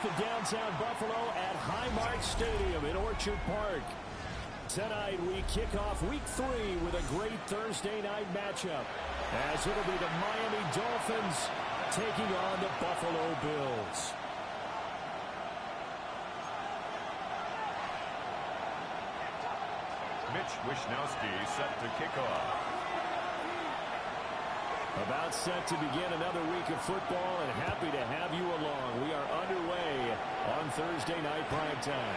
of downtown Buffalo at Highmark Stadium in Orchard Park. Tonight we kick off Week 3 with a great Thursday night matchup, as it'll be the Miami Dolphins taking on the Buffalo Bills. Mitch Wishnowsky set to kick off. About set to begin another week of football, and happy to have you along. We are underway on Thursday night primetime.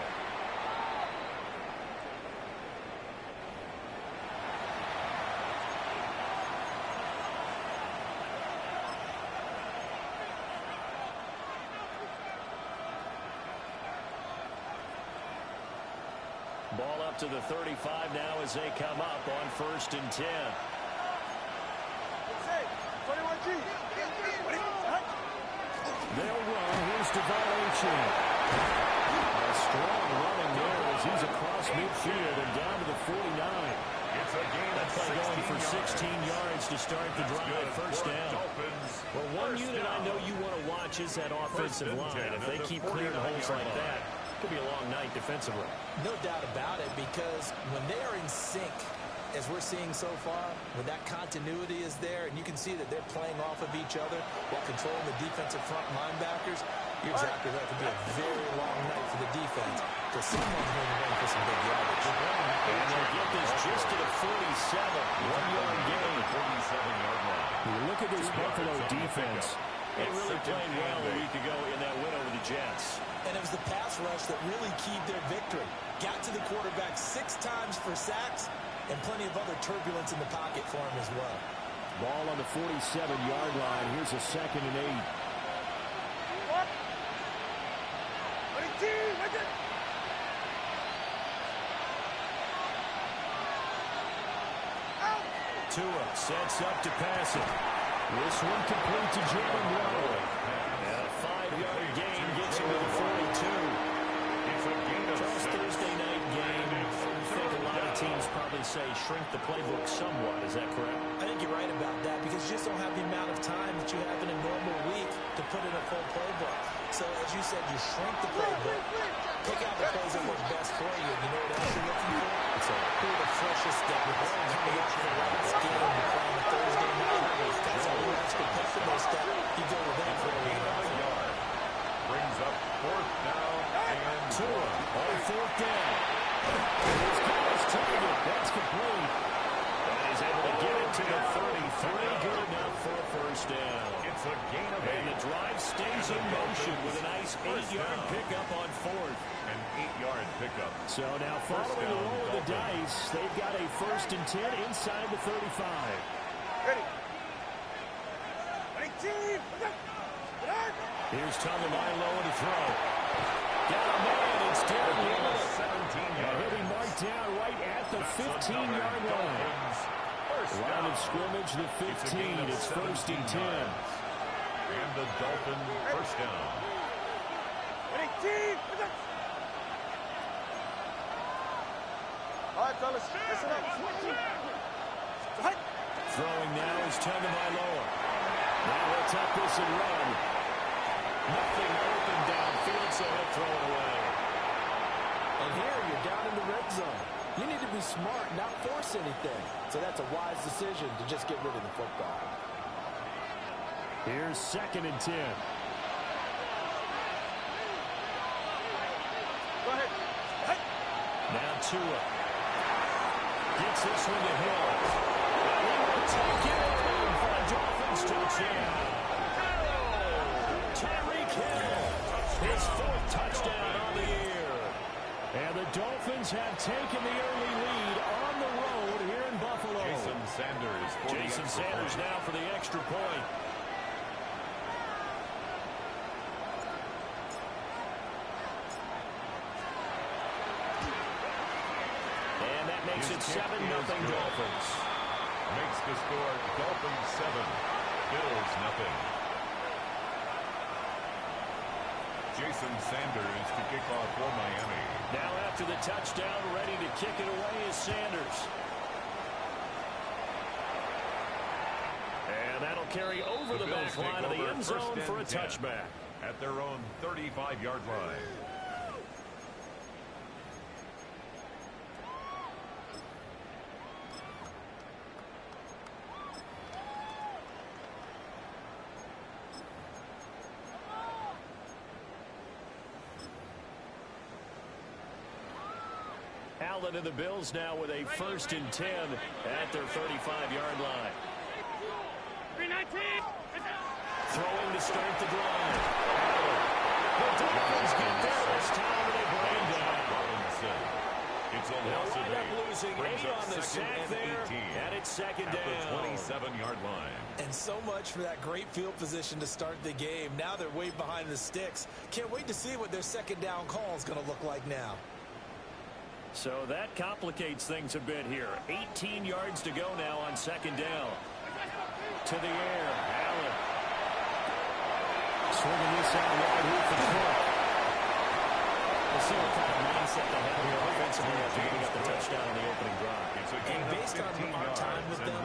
Ball up to the 35 now as they come up on 1st and 10. They'll run. Here's DeValucci. A strong running there as he's across midfield and down to the 49. It's a game that play going for 16 yards to start the drive. First down. Well, one unit I know you want to watch is that offensive line. If they keep clearing holes like that, it could be a long night defensively. No doubt about it, because when they are in sync, as we're seeing so far, when that continuity is there, and you can see that they're playing off of each other while controlling the defensive front linebackers, you're exactly right. It could be a very long night for the defense, because someone's going to run for some big yardage. And they'll get this just to the 47. 1-yard gain. 47-yard line. You look at this Buffalo defense. They really played well a week ago in that win over the Jets. And it was the pass rush that really keyed their victory. Got to the quarterback 6 times for sacks, and plenty of other turbulence in the pocket for him as well. Ball on the 47-yard line. Here's a 2nd and 8. Tua sets up to pass it. This one complete to Jalen Waddle. And a 5-yard gain gets him to the 42. It's a gain of Thursday night game. I think a lot of teams probably say shrink the playbook somewhat. Is that correct? I think you're right about that, because you just don't have the amount of time that you have in a normal week to put in a full playbook. So, as you said, you shrink the playbook, pick out the plays that work best for you. You know what else you're looking for? So, who are the freshest that we're coming up for the last game to play on a Thursday night? That's all you ask competitiveness that you go with that for a yard. Brings up 4th down and Tua on 4th down. He's got his target. That's complete. And he's able to get it to the 33. Good enough for a 1st down. It's a gain of 8. And the drive stays in motion with a nice 8-yard pickup on 4th. An 8-yard pickup. So now following the roll of the dice, they've got a 1st and 10 inside the 35. Ready. Here's Tagovailoa to throw. Got a man. It's Darren Waller. 17-yard. He'll be marked down right at the 15-yard line. Line of scrimmage, the 15. It's 1st and 10. And the Dolphin 1st down. All right, fellas, listen up. Throwing now is Tagovailoa. Now he'll tuck this and run. Nothing open downfield, so he'll throw it away. And here you're down in the red zone. You need to be smart, not force anything. So that's a wise decision to just get rid of the football. Here's 2nd and 10. Go ahead. Now Tua. Gets this one to Hill. And he will take it in for a Dolphins touchdown. Tyreek Hill. His 4th touchdown on the year. And the Dolphins have taken the early lead on the road here in Buffalo. Jason Sanders now for the extra point. And that makes it 7-0 Dolphins. Makes the score Dolphins 7, Bills 0. Jason Sanders to kick off for Miami. Now after the touchdown, ready to kick it away is Sanders. And that'll carry over the back line of the end zone for a touchback. at their own 35-yard line. Allen and the Bills now with a 1st and 10 at their 35-yard line. Throwing to start the drive. The Dolphins get there this time and they bring down. It's a loss of 8. Losing 8 on the sack there, and it's 2nd down. At the 27-yard line. And so much for that great field position to start the game. Now they're way behind the sticks. Can't wait to see what their 2nd down call is going to look like now. So that complicates things a bit here. 18 yards to go now on 2nd down. To the air, Allen. Swinging this out wide here for Cook. We'll see what kind of mindset they have here offensively after getting up the touchdown on the opening drive. And based on our time with them,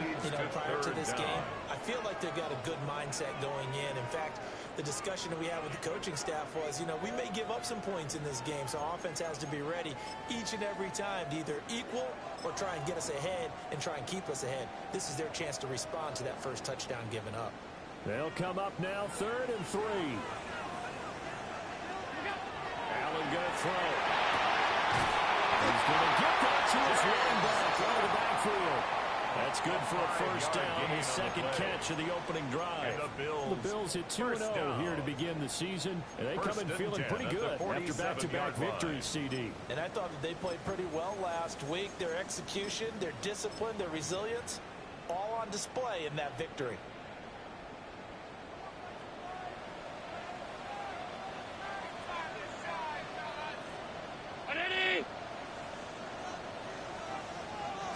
prior to this game, I feel like they've got a good mindset going in. In fact, the discussion that we had with the coaching staff was, we may give up some points in this game, so our offense has to be ready each and every time to either equal or try and get us ahead and try and keep us ahead. This is their chance to respond to that first touchdown given up. They'll come up now 3rd and 3. Allen going to throw. He's going to get that to his running back out of the backfield. That's good for a 1st down, his 2nd catch of the opening drive. The Bills at 2-0 here to begin the season, and they come in feeling pretty good after back-to-back victories, CD. And I thought that they played pretty well last week. Their execution, their discipline, their resilience, all on display in that victory.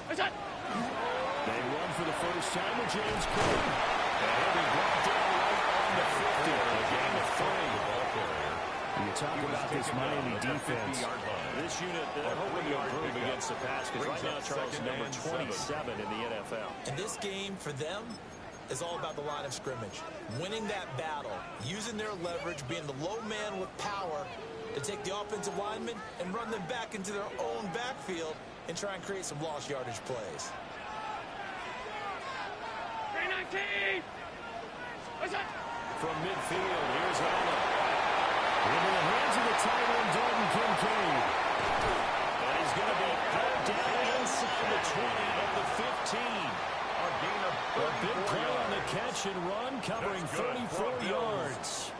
They run for the first time with James Cook. And he'll be brought down right on the 50. A gain of 3. You talk about this Miami defense. This unit, they're hoping to improve against the pass because right now Charles is number 27 in the NFL. And this game for them is all about the line of scrimmage. Winning that battle, using their leverage, being the low man with power to take the offensive linemen and run them back into their own backfield and try and create some lost yardage plays. From midfield, here's Allen. Into the hands of the tight end, Dalton Kincaid. And he's going to be pulled down inside the 20 at the 15. A big play on the catch and run, covering 34 yards.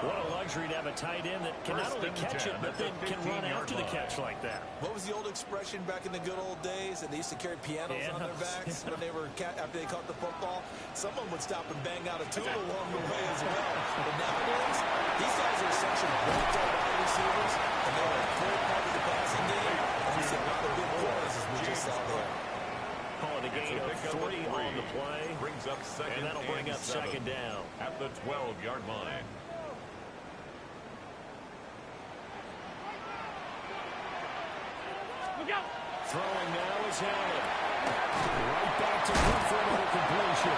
What a luxury to have a tight end that can not only catch it, but then can run after the catch like that. What was the old expression back in the good old days? And they used to carry pianos on their backs when they were after they caught the football. Someone would stop and bang out a tune along the way as well. But nowadays, these guys are essentially built-up wide receivers, and they're a full part of the passing game. And we see a lot of big plays as we just saw there. Calling a gain of 3 on the play. Brings up 2nd and that'll bring up 2nd down. At the 12-yard line. Throwing now is Allen. Right back to Cook for another completion.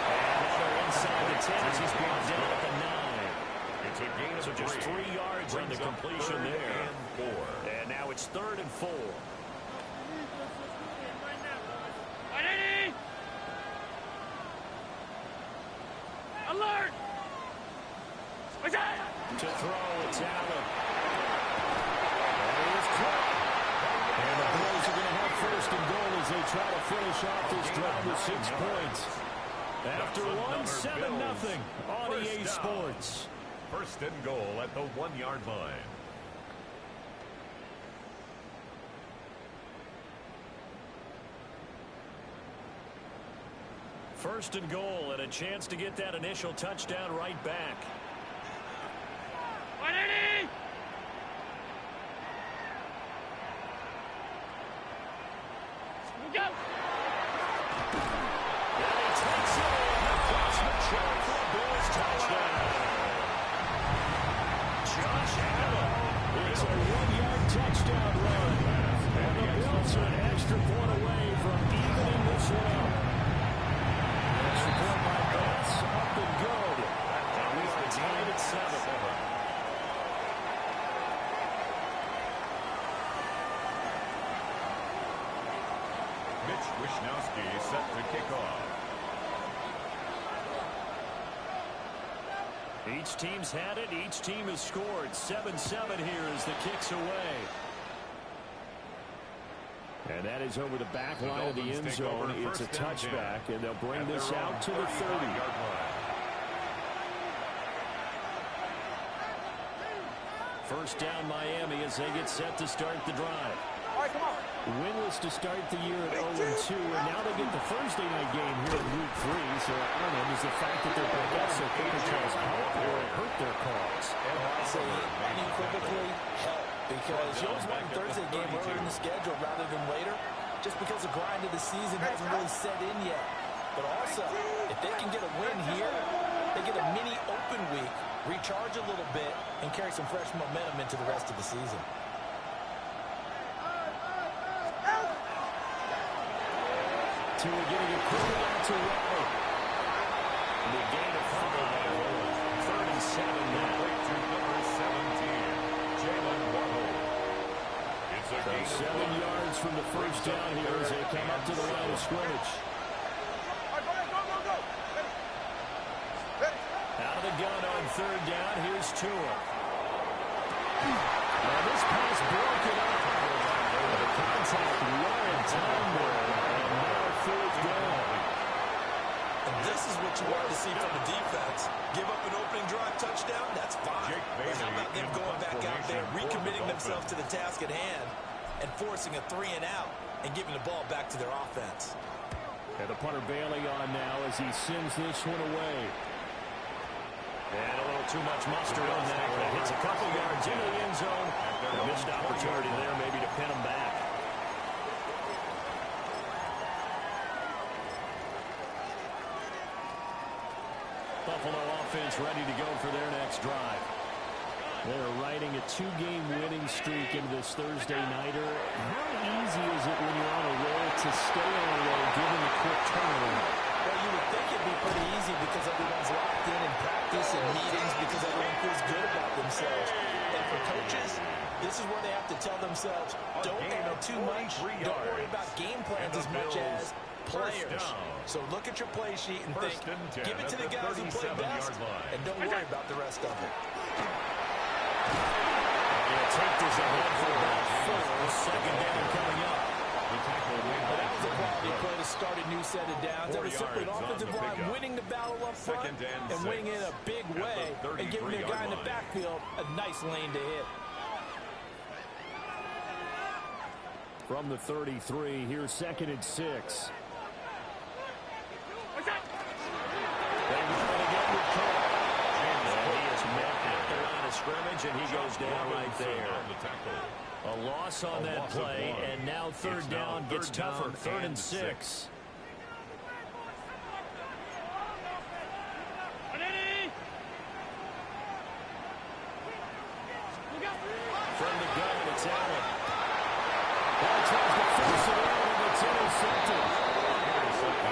And now they're inside the 10 as he's brought down at the 9. It's a gain of 3. Just 3 yards on the completion there. And 4. And now it's 3rd and 4. Alert! To throw, it's Allen. There is Cook. And the Bills are going to have 1st and goal as they try to finish off this drive with 6 points. After 1-7-0 on EA Sports. 1st and goal at the 1-yard line. First and goal and a chance to get that initial touchdown right back. Go! And he takes it in across the track for a Bills touchdown. Josh Allen with a 1-yard touchdown run. And the Bills are an extra point away from evening this one up. Extra point by Bass, up and good. And we are tied at 7. Mitch Wishnowsky set to kick off. Each team's had it. Each team has scored. 7-7 here as the kick's away. And that is over the back line of the end zone. It's a touchback, and they'll bring this out to the 30. First down Miami as they get set to start the drive. All right, come on. Winless to start the year at 0-2, and now they get the Thursday night game here in Week 3. So I don't know, does the fact that they're back out so quickly tries help or hurt their cause? And I say unequivocally help, because you always want a Thursday game earlier in the schedule rather than later, just because the grind of the season hasn't really set in yet. But also, if they can get a win here, they get a mini open week, recharge a little bit, and carry some fresh momentum into the rest of the season. Tua getting a quick out to Waller. The gain of 5. 3rd and 7 now. To number 17, Jalen Waddle. It's a gain of 7 yards from the first down here as they come up to the line of scrimmage. All right, go. Ready. Out of the gun on 3rd down. Here's Tua. Now this pass broken up. The contact right in time there. And now 4th down. And this is what you want to see from the defense. Give up an opening drive touchdown, that's fine. But how about them going back out there, recommitting themselves to the task at hand, and forcing a 3-and-out, and giving the ball back to their offense. And the punter Bailey on now as he sends this one away. And a little too much mustard on that. But it hits a couple yards into the end zone. A missed opportunity there maybe to pin him back. Buffalo offense ready to go for their next drive. They're riding a 2-game winning streak into this Thursday nighter. How easy is it when you're on a roll to stay on a roll given the quick turnaround? Well, you would think it'd be pretty easy because everyone's locked in practice and meetings because everyone feels good about themselves. And for coaches, this is where they have to tell themselves, don't add too much, don't worry about game plans as much as players. So look at your play sheet and think, give it to the guys who play best, and don't worry about the rest of it. They'll take this ahead for about 4. 2nd down coming up. Well, that was a quality play to start a new set of downs. That was simply an offensive line winning the battle up front and winning in a big way and giving their guy in the backfield a nice lane to hit. From the 33, here's 2nd and 6. They run it again with Cook. And he is met at the line of scrimmage, and he goes down right there. A loss on that play, and now 3rd down gets tougher. 3rd and 6. From the gun, it's Allen. Ball tries to force it out, and it's intercepted.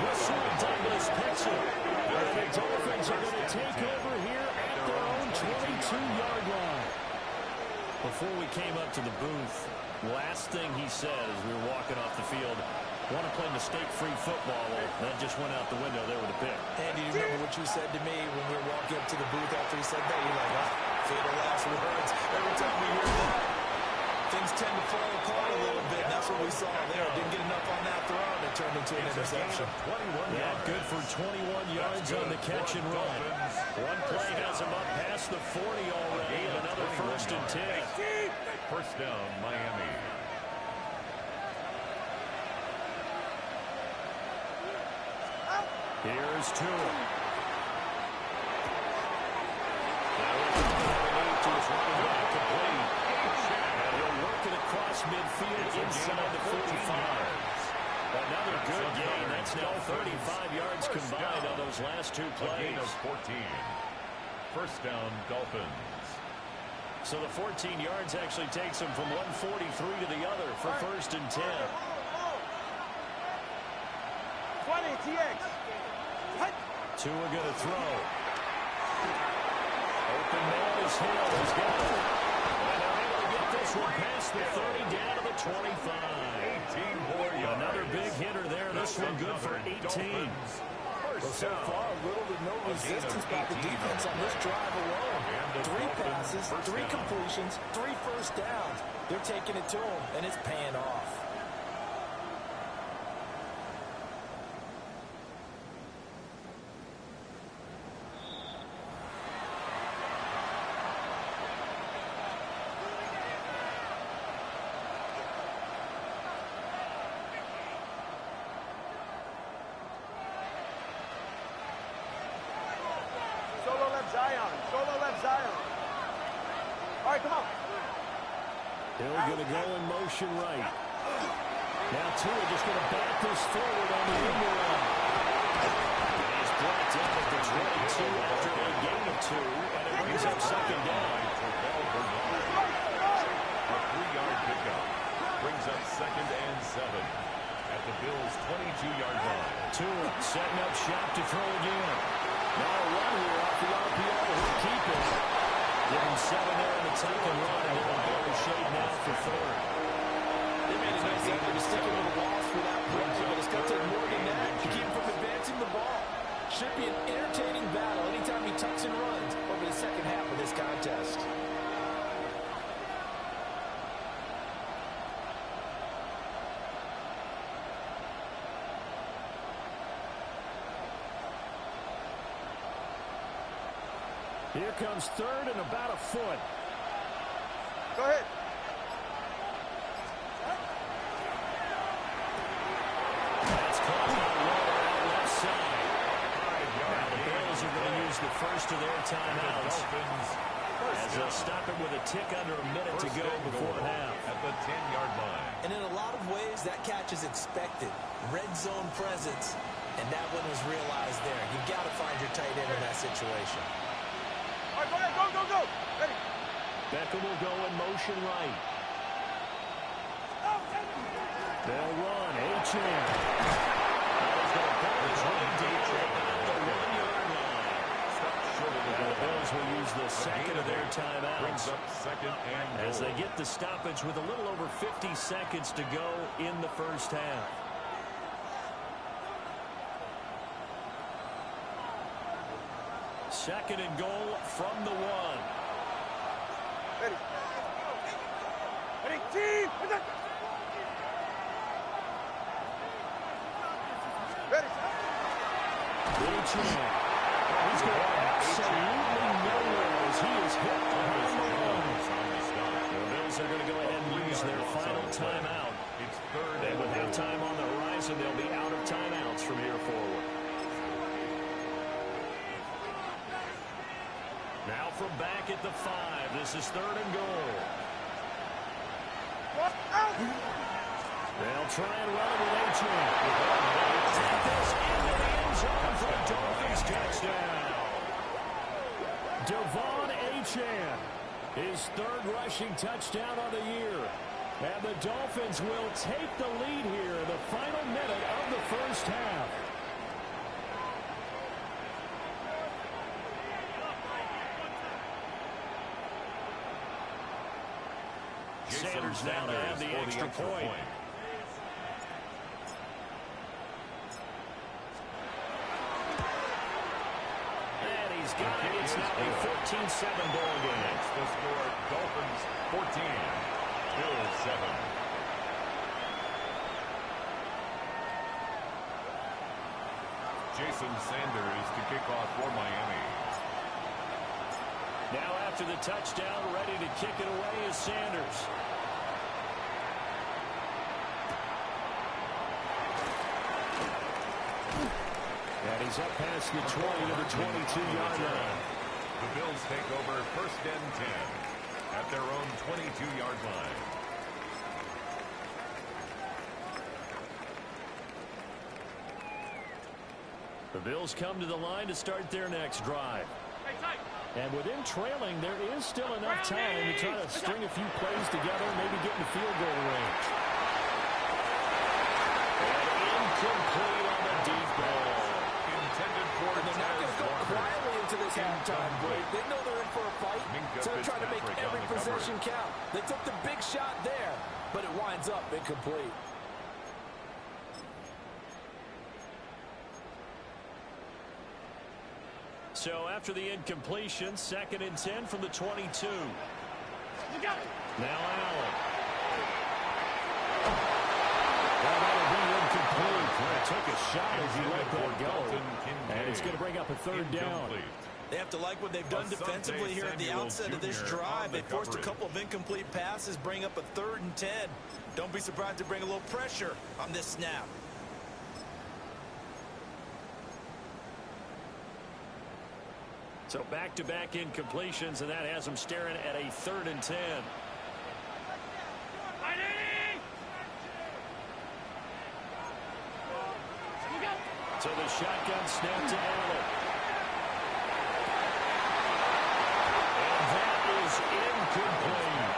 Russell Douglas picks it. And the Dolphins are going to take over here at their own 22-yard line. Before we came up to the booth, last thing he said as we were walking off the field, want to play mistake-free football. Well, that just went out the window there with a pick. Andy, do you remember what you said to me when we were walking up to the booth after he said that? You're like, fatal last words. Every time we hear that, things tend to fall apart a little bit. And that's what we saw there. Didn't get enough on that throw, and it turned into an interception. Yeah, good for 21 yards on the catch and run. One play has him up past the 40 already, and another 1st and 10. First down, Miami. Here's Tua. Across midfield inside the 45. Another good gain. That's now 35 yards combined on those last 2 plays. A gain of 14. First down, Dolphins. So the 14 yards actually takes him from 143 to the other for 1st and 10. 20, TX. Tua going to throw. open man is Hill. He's got it. And they're able to get this one past the 30 down to the 25. Another big hitter there. This one good for 18. Well, so far, little to no resistance by the defense on this drive alone. 3 passes, 3 completions, 3 first downs. They're taking it to them, and it's paying off. Solo left Zion. All right, come on. Hill going to go in motion right. Now Tua just going to bat this forward on the end run. And he's brought down at the 22 after a gain of 2, and it brings up second down. A 3-yard pickup brings up 2nd and 7 at the Bills' 22-yard line. Tua setting up shop to throw again. Now a run here off the RPO. He'll keep it. Give him 7 there in the take and run, and they're in better shape now for 3rd. They made a nice effort to stick him to the walls for that play, but it's going to take more than that to keep him from advancing the ball. Should be an entertaining battle anytime he tucks and runs over the second half of this contest. Here comes 3rd and about a foot. Go ahead. That's caught by Waller out left side. Now the Bills are going to use the first of their timeouts as they'll stop it with a tick under a minute to go before half. At the 10-yard line. And in a lot of ways, that catch is expected. Red zone presence, and that one was realized there. You've got to find your tight end in that situation. All right, go ahead, go. Ready. Beckham will go in motion right. They'll run. H.M. He's going to pull his way deep about the 1-yard line. And the Bills will use the second of their timeouts as they get the stoppage with a little over 50 seconds to go in the first half. Second and goal from the 1. Ready. Ready, team. Ready. He's going absolutely nowhere as he is hit behind the line. The Bills are going to go ahead and use their final timeout. It's 3rd And with halftime on the horizon, they'll be out of timeouts from here forward. Now from back at the 5. This is 3rd and goal. They'll try and run it with H.M. Take this into the end zone for a Dolphins touchdown. Devon H.M. his 3rd rushing touchdown on the year. And the Dolphins will take the lead here in the final minute of the first half. Sanders now to have the extra point. And he's got it. It's now a 14-7 ball game. That's the score. Dolphins 14. Bills 7. Jason Sanders to kick off for Miami. Now after the touchdown, ready to kick it away is Sanders. And he's up past the 20 to the 22-yard line. The Bills take over 1st and 10 at their own 22-yard line. The Bills come to the line to start their next drive. And with him trailing, there is still enough time to try to string a few plays together and maybe get in the field goal range. And incomplete on the deep ball. Intended for They're not going to go quietly and into this halftime break. They know they're in for a fight, so they're trying to make every possession count. They took the big shot there, but it winds up incomplete. So after the incompletion, 2nd and 10 from the 22. You got it. Now Allen. Well, that'll be incomplete. Well, took a shot as he let that go. And it's going to bring up a 3rd down. They have to like what they've done defensively here at the outset of this drive. They forced a couple of incomplete passes, bring up a 3rd and 10. Don't be surprised to bring a little pressure on this snap. So back-to-back incompletions, and that has them staring at a 3rd and 10. So the shotgun snap to Allen. And that is incomplete.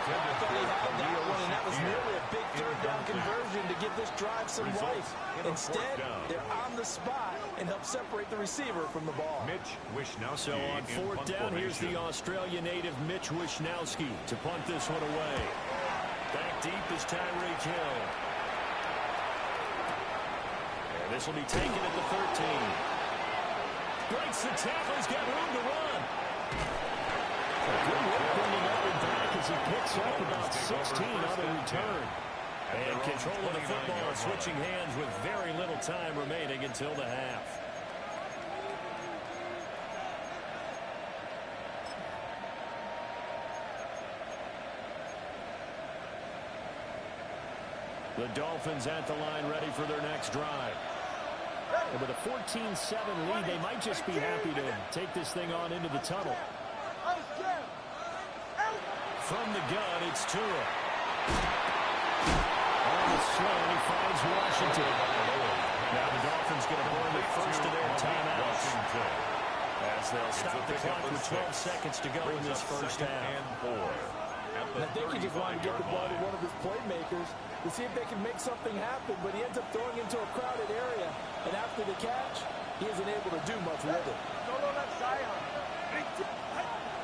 I thought he had that one, and that was nearly a big 3rd down conversion to give this drive some life. Instead, they're on the spot and help separate the receiver from the ball. So on 4th down, here's the Australia native Mitch Wishnowski to punt this one away. Back deep is Tyreek Hill. And this will be taken at the 13. Breaks the tackle. He's got room to run. Good work bringing that one back as he picks up about 16 on the return. And control of the football switching hands with very little time remaining until the half. The Dolphins at the line ready for their next drive. And with a 14-7 lead, they might just be happy to take this thing on into the tunnel. From the gun, it's Tua. On the slant, he finds Washington. Now the Dolphins going to burn the first of their timeouts. As they'll stop the clock with 12 seconds to go in this first half. And I think he just wanted to get the ball to one of his playmakers to see if they can make something happen, but he ends up throwing into a crowded area. And after the catch, he isn't able to do much with it.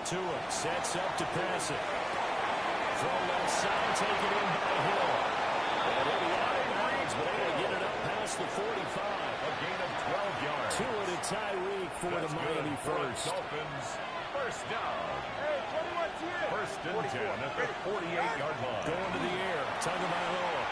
Tua sets up to pass it. Throw left side, taken in by Hill. And he'll be out of bounds, but able to get it up past the 45. A gain of 12 yards. Tua to Tyreek for the Miami first. Dolphins, first down. Hey, 21 here. 1st and 10 at the 48-yard line. Going to the air. Tagovailoa.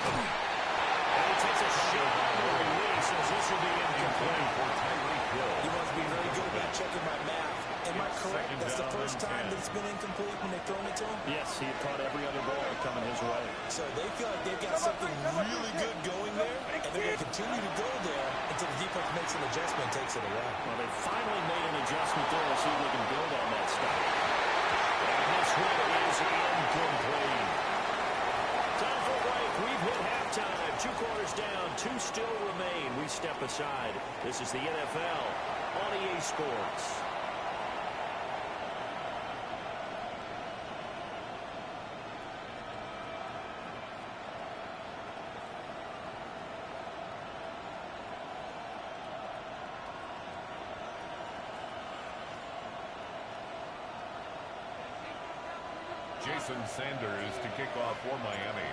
And he takes a shot on the release as this will be incomplete. For Tyreek Hill. He must be very good about checking my math. Am I correct? That's the first time that it's been incomplete when they've thrown it to him? Yes, he had caught every other ball coming his way. So they feel like they've got something really good going there, and they're going to continue to go there until the defense makes an adjustment and takes it away. Well, they finally made an adjustment there. We'll see if they can build on that stuff. And this one is incomplete. Time for a break. We've hit halftime. 2 quarters down. 2 still remain. We step aside. This is the NFL on EA Sports. Jason Sanders to kick off for Miami.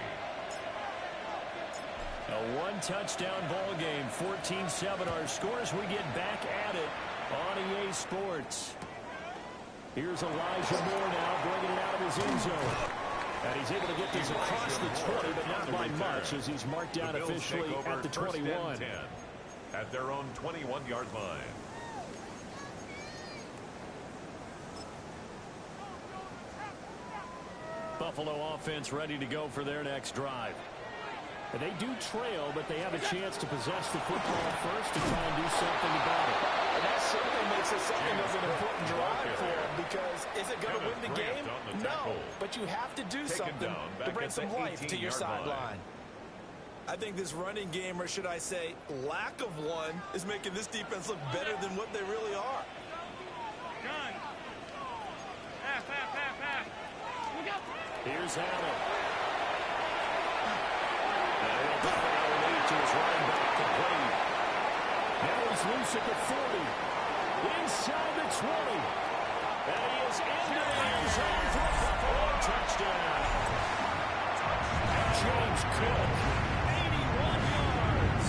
A 1-touchdown ball game, 14-7 our scores. We get back at it on EA Sports. Here's Elijah Moore now bringing it out of his end zone. And he's able to get this across the 20, but not by much as he's marked down officially at the 21. At their own 21-yard line. Buffalo offense ready to go for their next drive. And they do trail, but they have a chance to possess the football first to try and do something about it. And that certainly makes it something of an important drive for them, because is it going to win the game? No, but you have to do something to bring some life to your sideline. I think this running game, or should I say lack of one, is making this defense look better than what they really are. Gun. Pass, pass, pass, pass. Look out. Here's Allen. And he'll drop it out to his running back complete. Now he's loose at the 40. inside the 20. And he is into the end zone for the Buffalo touchdown. James Cook, 81 yards.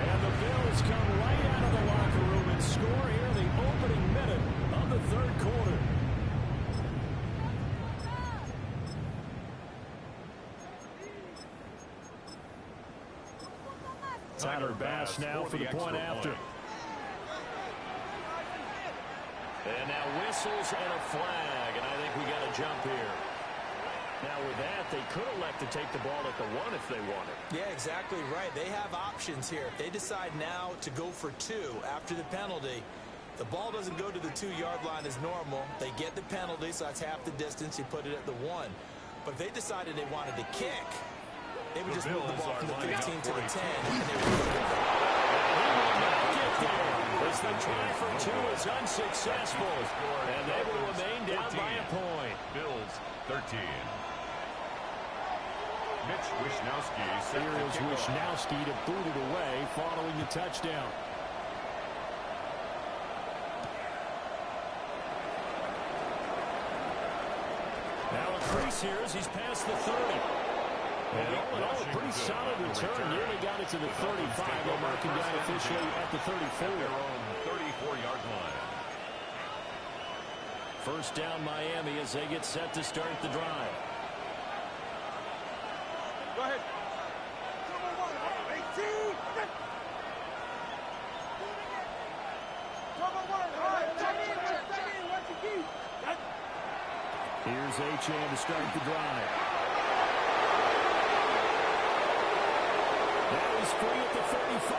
And the Bills come right out of the locker room and score here in the opening minute of the third quarter. Tyler Bass now for the point after. And now whistles and a flag, and I think we got a jump here. Now with that, they could elect to take the ball at the 1 if they wanted. Yeah, exactly right. They have options here. If they decide now to go for 2 after the penalty, the ball doesn't go to the 2-yard line as normal. They get the penalty, so that's half the distance. You put it at the 1. But if they decided they wanted to kick, they would just move the ball from the 15 to the 10. And they would get there. As the try for 2 is unsuccessful. And they will remain down by a point. Bills 13. Mitch Wishnowsky set Here is Wishnowsky to boot it away following the touchdown. Now a crease here as he's past the 30. And all in all, a pretty solid return. Nearly got it to the 35. They'll mark him down officially at the 34. Their own 34-yard line. First down Miami as they get set to start the drive. Go ahead. Here's Achane to start the drive. Now he's free at the 35.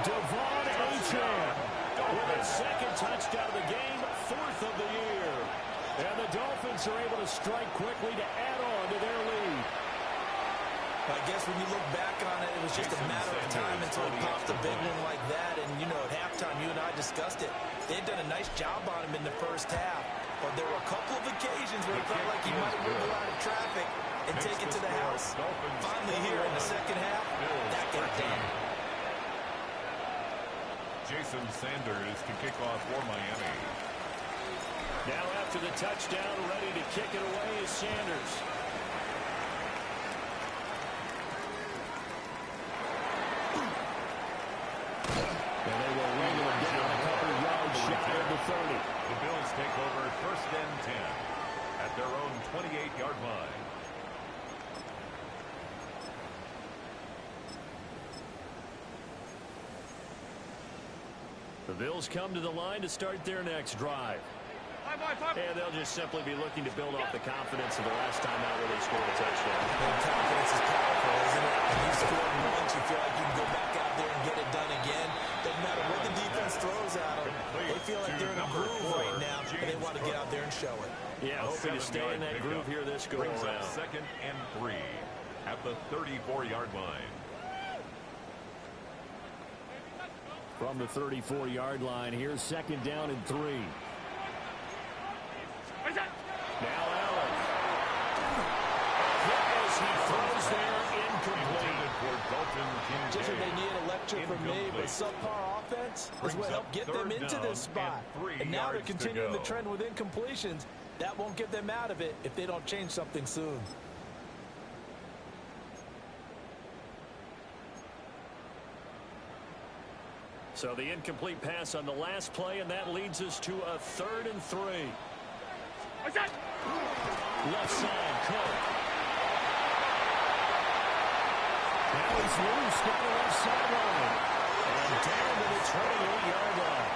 Devon Achane with his second touchdown of the game, 4th of the year. And the Dolphins are able to strike quickly to add on to their lead. I guess when you look back on it, it was just a matter of time until he popped a big one like that. And, you know, at halftime, you and I discussed it. They'd done a nice job on him in the first half. But there were a couple of occasions where it felt like he might have moved a lot of traffic and take it to the house. Finally here in the second half, that got done. Jason Sanders to kick off for Miami. Now after the touchdown, ready to kick it away is Sanders. And they will wrangle him down a couple yards shy of the 30. The Bills take over 1st and 10 at their own 28-yard line. The Bills come to the line to start their next drive. And they'll just simply be looking to build off the confidence of the last time out where they scored a touchdown. And confidence is powerful, isn't it? When you score once, you feel like you can go back out there and get it done again. Doesn't matter what the defense throws at them. They feel like they're in a groove right now, and they want to get out there and show it. Yeah, hoping to stay in that groove here this go brings around. Up 2nd and 3 at the 34-yard line. From the 34-yard line, here's 2nd down and 3. Now Allen. As he throws there, incomplete. Just what they need, a lecture from me, but subpar offense is what helped get them into this spot. And now they're continuing the trend with incompletions. That won't get them out of it if they don't change something soon. So the incomplete pass on the last play, and that leads us to a 3rd and 3. Left side, Cook. Now he's loose down the left sideline. And down to the 28-yard line.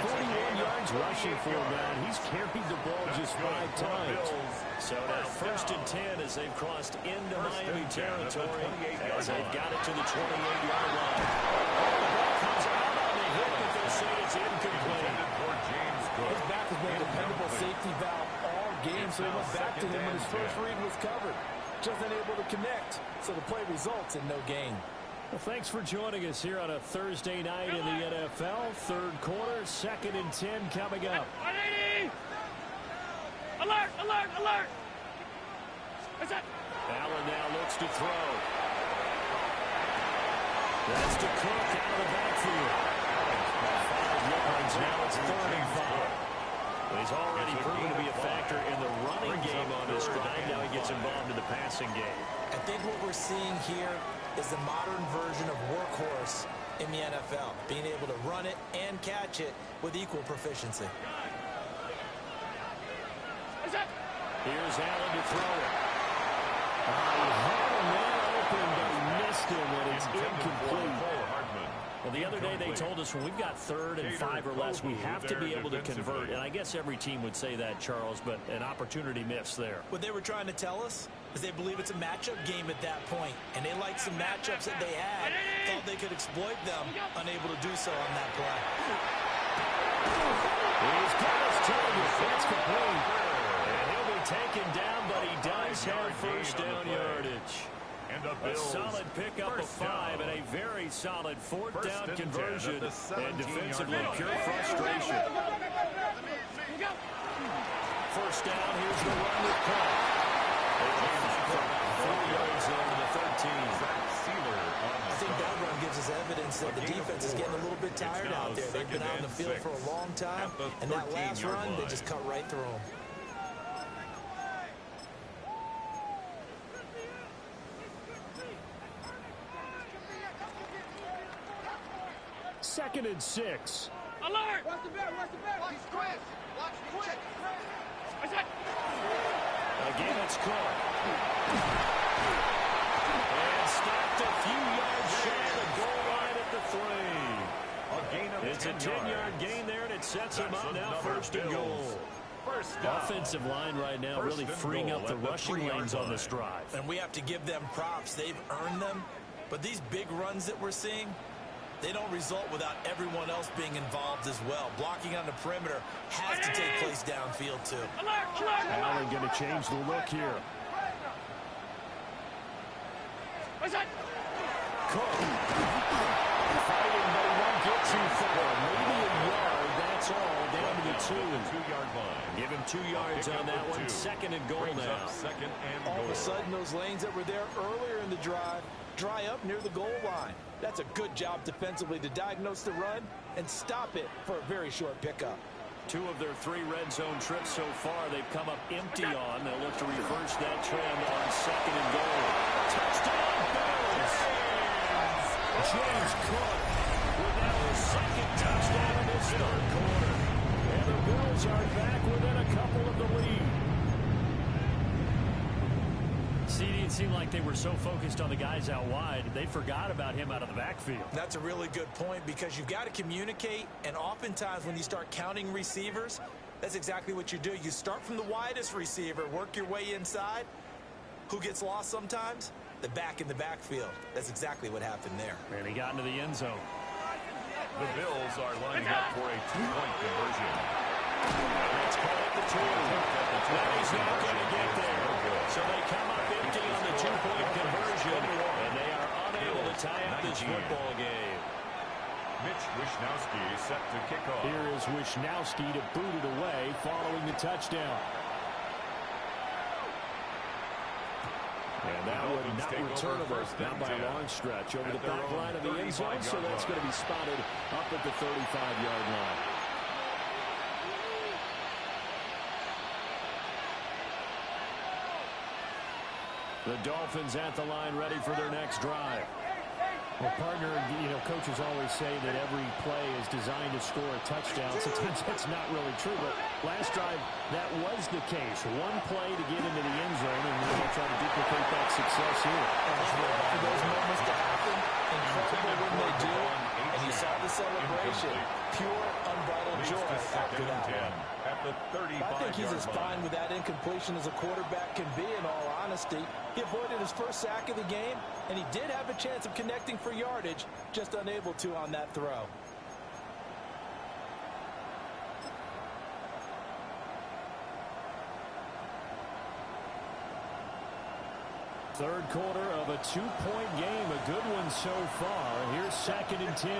41 yards rushing for him now. He's carried the ball just 5 times. So now 1st and 10 as they've crossed into Miami territory as they've got it to the 28-yard line. The ball comes out on the hit, but they say it's incomplete. His back has been a dependable safety valve all game, so he went back to him when his first read was covered. Just unable to connect, so the play results in no gain. Well, thanks for joining us here on a Thursday night in the NFL. 3rd quarter, 2nd and 10 coming up. 180! Alert, alert, alert! What's that? Allen now looks to throw. That's to Cook out of the backfield. 5 yards. Now it's 3rd and 5. Well, he's already proven to be a factor in the running game on his drive. Now he gets involved in the passing game. I think what we're seeing here is the modern version of workhorse in the NFL, being able to run it and catch it with equal proficiency. Here's Allen to throw it. He had a man open, but he missed him when it's incomplete. Well, the other day they told us when we've got 3rd and 5 or less, we have to be able to convert. And I guess every team would say that, Charles, but an opportunity miss there. What they were trying to tell us is they believe it's a matchup game at that point, and they liked some matchups that they had, thought they could exploit them, unable to do so on that play. He's got his target. That's complete. And he'll be taken down, but he does have first down yardage. A solid pickup of 5 and a very solid 4th down conversion. And defensively, pure frustration. First down, here's the run with Cook. 4 yards there to the 13. I think that run gives us evidence that the defense is getting a little bit tired out there. They've been out in the field for a long time, and that last run, they just cut right through them. 2nd and 6. Alert! Watch the back, watch the back. Watch Chris. Watch quick. Again, it's Cook. And stopped a few yards shy of the goal line at the 3. It's a 10-yard gain there, and it sets him up now 1st and goal. Offensive line right now really freeing up the rushing lanes on this drive. And we have to give them props. They've earned them. But these big runs that we're seeing, they don't result without everyone else being involved as well. Blocking on the perimeter has to take place downfield, too. Allen going to change the look here. Cook. Fighting, but he won't get too far. Maybe a yard, that's all. Down to the 2-yard line. Give him 2 yards on that one. 2nd and goal now. All of a sudden, those lanes that were there earlier in the drive dry up near the goal line. That's a good job defensively to diagnose the run and stop it for a very short pickup. 2 of their 3 red zone trips so far they've come up empty on. They'll look to reverse that trend on 2nd and goal. Touchdown, Bills! James Cook with now his 2nd touchdown in this 3rd quarter. And the Bills are back within a couple of the lead. It seemed like they were so focused on the guys out wide, they forgot about him out of the backfield. That's a really good point because you've got to communicate, and oftentimes when you start counting receivers, that's exactly what you do. You start from the widest receiver, work your way inside. Who gets lost sometimes? The back in the backfield. That's exactly what happened there. And he got into the end zone. The Bills are lining up for a 2-point conversion. Let's call it the 2. Now he's not going to get there. So they come up empty on the 2-point conversion, and they are unable to tie up this football game. Mitch Wishnowsky is set to kick off. Here is Wishnowsky to boot it away following the touchdown. And that would not returnable, not by a long stretch, over the back line of the end zone, so that's going to be spotted up at the 35-yard line. The Dolphins at the line, ready for their next drive. Well, partner, coaches always say that every play is designed to score a touchdown. Sometimes that's not really true, but last drive, that was the case. One play to get into the end zone, and we're going to try to duplicate that success here. For those moments to happen, incredible when they do, and you saw the celebration. Pure, unbridled joy after that one. I think he's as fine with that incompletion as a quarterback can be, in all honesty. He avoided his first sack of the game, and he did have a chance of connecting for yardage, just unable to on that throw. Third quarter of a 2-point game, a good one so far. Here's 2nd and 10.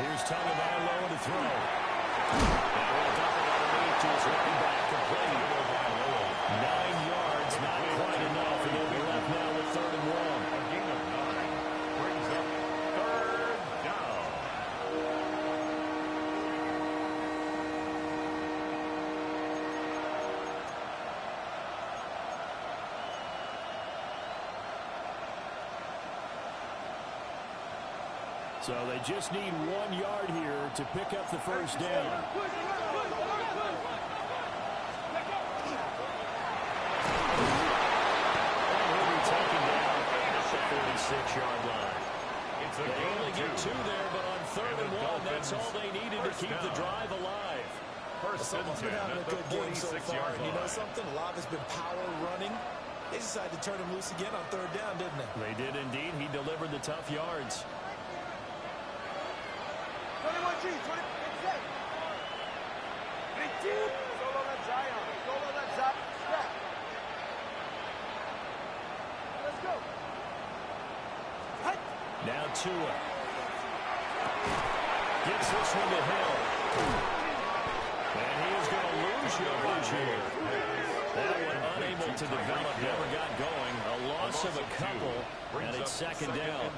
Here's Tagovailoa to throw. And we'll dump it underneath to his running back, complete. 9 yards, not quite enough, and they'll be left now with 3rd and 1. A gain of 9 brings up 3rd down. So they just need 1 yard here to pick up the first down. Taken down at the 46-yard line. They only get 2 there, but on 3rd and 1, that's all they needed to keep the drive alive. Someone's been having a good game so far. And you know something? A lot has been power running. They decided to turn him loose again on 3rd down, didn't they? They did indeed. He delivered the tough yards. 21G, 20. Solo left Zion. Solo left Zion. Snap. Let's go. Now Tua. Gets this one to Hill. And he is going to lose yardage here. That one unable to develop, never got going. A loss of a couple, and it's 2nd down.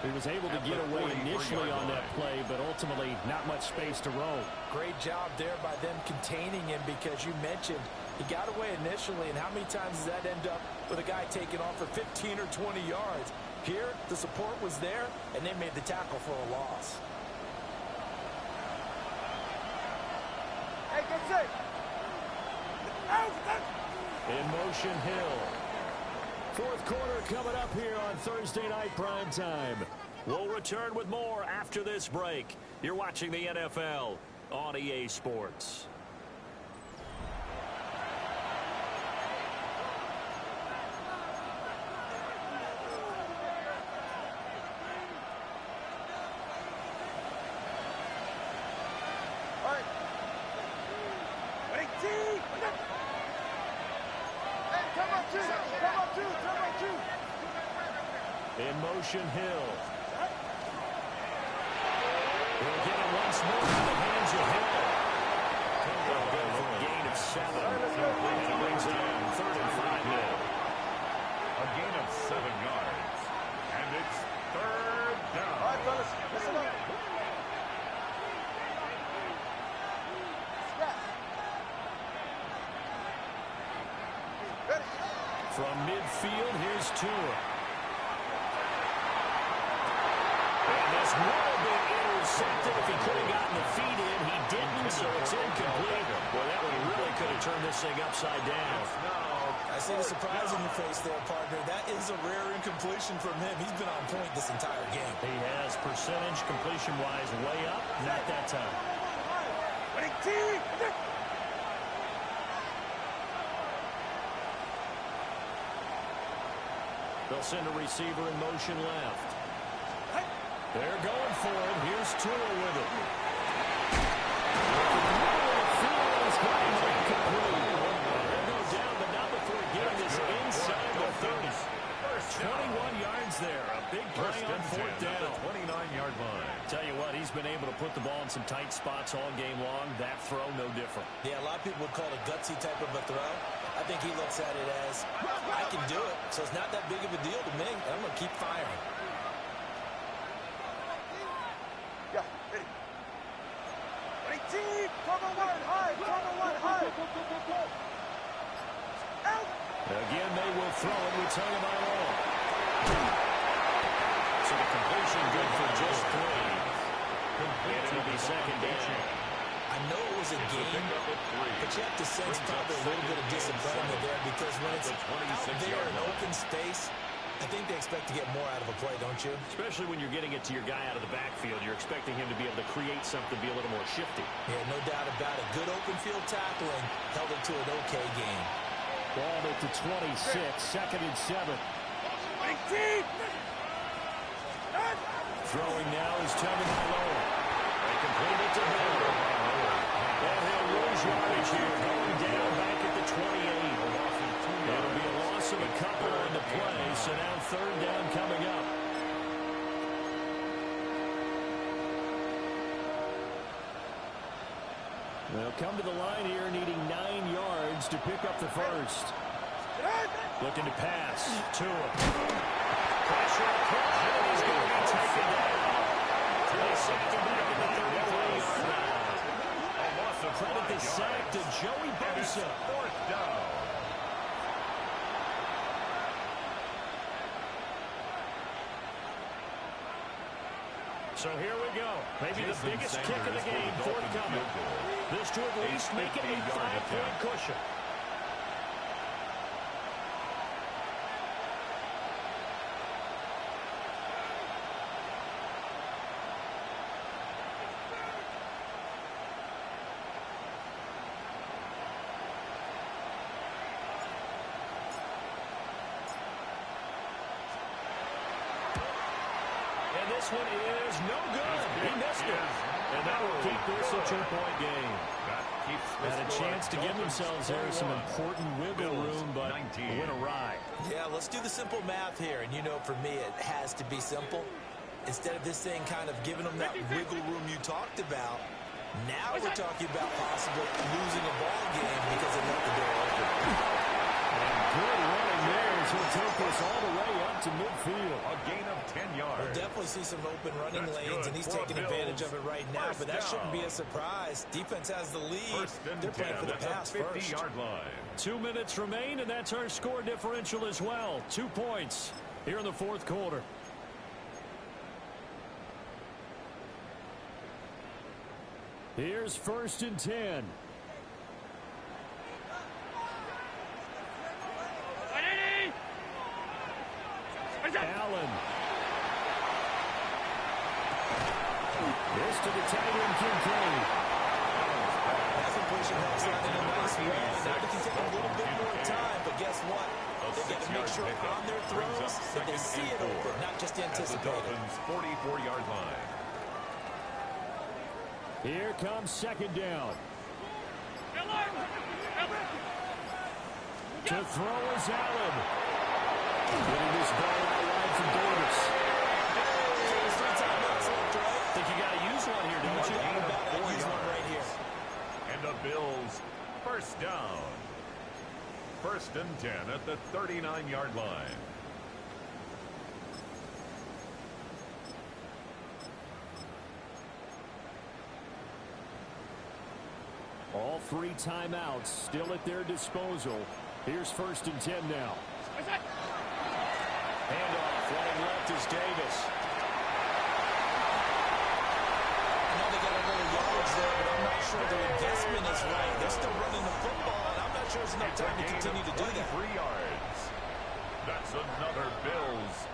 He was able to get away initially on that play, but ultimately not much space to roam. Great job there by them containing him, because you mentioned he got away initially, and how many times does that end up with a guy taking off for 15 or 20 yards? Here, the support was there, and they made the tackle for a loss. Hey, get safe. In motion, Hill. 4th quarter coming up here on Thursday Night Prime Time. We'll return with more after this break. You're watching the NFL on EA Sports. All right. Ready, T. Hey, come up, two. Come up, two. Come up, two. In motion, Hill. We'll get it once more in the hands of Hill. They'll go for a gain of 7. And it brings it on 3rd and 5 now. A gain of 7 yards. And it's 3rd down. All right, fellas, listen up. Ready. From midfield, here's Tua. And this would have been intercepted if he could have gotten the feet in. He didn't, so it's incomplete. Boy, that one really could have turned this thing upside down. I see the surprise in your face there, partner. That is a rare incompletion from him. He's been on point this entire game. He has percentage completion-wise way up. Not that time. Ready, T. They'll send a receiver in motion left. They're going for it. Here's Tua with it. They'll go down, but not before getting this inside the 30. 21 yards there. A big play on 4th down. 29-yard line. Tell you what, he's been able to put the ball in some tight spots all game long. That throw, no different. Yeah, a lot of people would call it a gutsy type of a throw. I think he looks at it as, I can do it, so it's not that big of a deal to me, and I'm going to keep firing. Yeah, ready. Ready, T. Cover 1, high. Cover 1, high. Out. Again, they will throw it with Tagovailoa. So the completion good for just 3. And it'll be 2nd down. I know it was a game, but you have to sense probably a little bit of disappointment there, because when it's out there in open space, I think they expect to get more out of a play, don't you? Especially when you're getting it to your guy out of the backfield. You're expecting him to be able to create something, be a little more shifty. Yeah, no doubt about it. Good open field tackling held it to an okay game. Ball at the 26, 2nd and 7. Throwing now is Tagovailoa. They complete it to Hill. And he'll lose yardage here, going down back at the 28. It'll be a loss of a couple on the play, so now 3rd down coming up. They'll come to the line here needing 9 yards to pick up the first. Looking to pass. Tua. Pressure across. He's going to be taken down. They sack him back at the 33-yard line. Credit the sack to Joey Bosa. Fourth down. So here we go. Maybe the biggest kick of the game forthcoming. This to at least make it a 5-point cushion. This one is no good. He missed it. And that will keep this a 2-point game. Had a chance to give themselves there some important wiggle room, but went awry. Yeah, let's do the simple math here. And you know, for me, it has to be simple. Instead of this thing kind of giving them that wiggle room you talked about, now we're talking about possibly losing a ball game because they left the door open. Good running there as he'll take this all the way up to midfield. A gain of 10 yards. We'll definitely see some open running lanes, and he's taking advantage of it right now, but that shouldn't be a surprise. Defense has the lead. They're playing for the pass first. 50-yard line. 2 minutes remain, and that's our score differential as well. 2 points here in the fourth quarter. Here's 1st and 10. Allen. This to the tight end, Kincaid. That completion helps out in a nice way. Now they can take a little bit more time, but guess what? They've got to make sure on their throws that they see it open, not just anticipate it. 44-yard line. Here comes 2nd down. To throw is Allen. Getting this ball out wide from Davis. Think you got to use one here, don't you? Use one right here. And the Bills, 1st down. 1st and 10 at the 39-yard line. All 3 timeouts still at their disposal. Here's 1st and 10 now. Handoff, running left is Davis. I know they got a little yardage there, but I'm not sure their investment is right. They're still running the football, and I'm not sure there's enough time to continue to do that. 3 yards. That's another Bills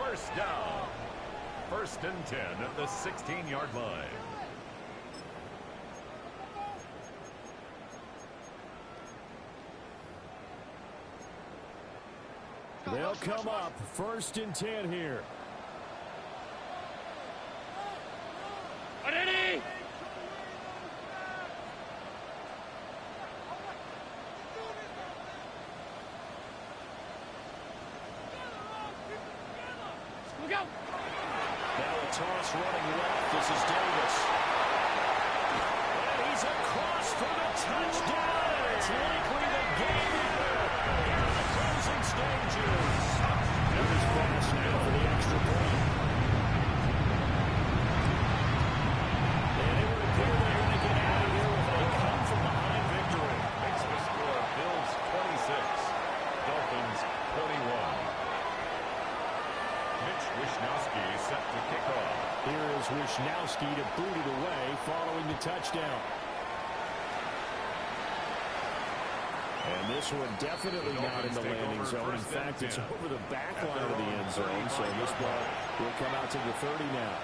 1st down. 1st and 10 at the 16-yard line. They'll come up 1st and 10 here. Ready? Look out! Now a toss running left. This is Davis. And he's across for the touchdown. It's likely the game winner in the closing stages. There's pass now for the extra point. And it would appear they're going to get out of here with a come-from-behind victory. Makes the score Bills 26, Dolphins 21. Mitch Wishnowsky set to kick off. Here is Wishnowsky to boot it away following the touchdown. And this one definitely not in the landing zone. In fact, it's over the back line of the end zone. So this ball will come out to the 30 now.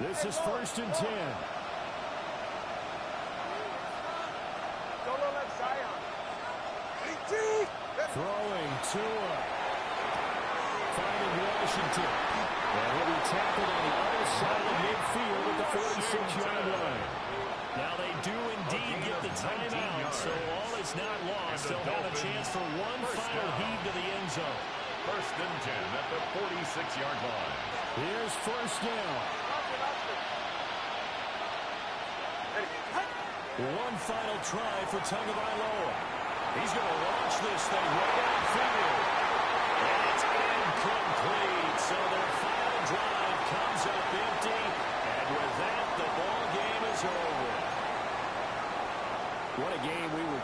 This is 1st and 10. Go left, Zion. Throwing Tua. Finding Washington. And he'll be tackled on the other side of midfield at the 46-yard line. Now they do indeed get the timeout, so all is not lost still have a chance for one final heave to the end zone. 1st and 10 at the 46-yard line. Here's 1st down. One final try for Tagovailoa. He's going to launch this thing right outfield. And it's incomplete. So their final drive comes up empty. And with that, the ball game is over. What a game we were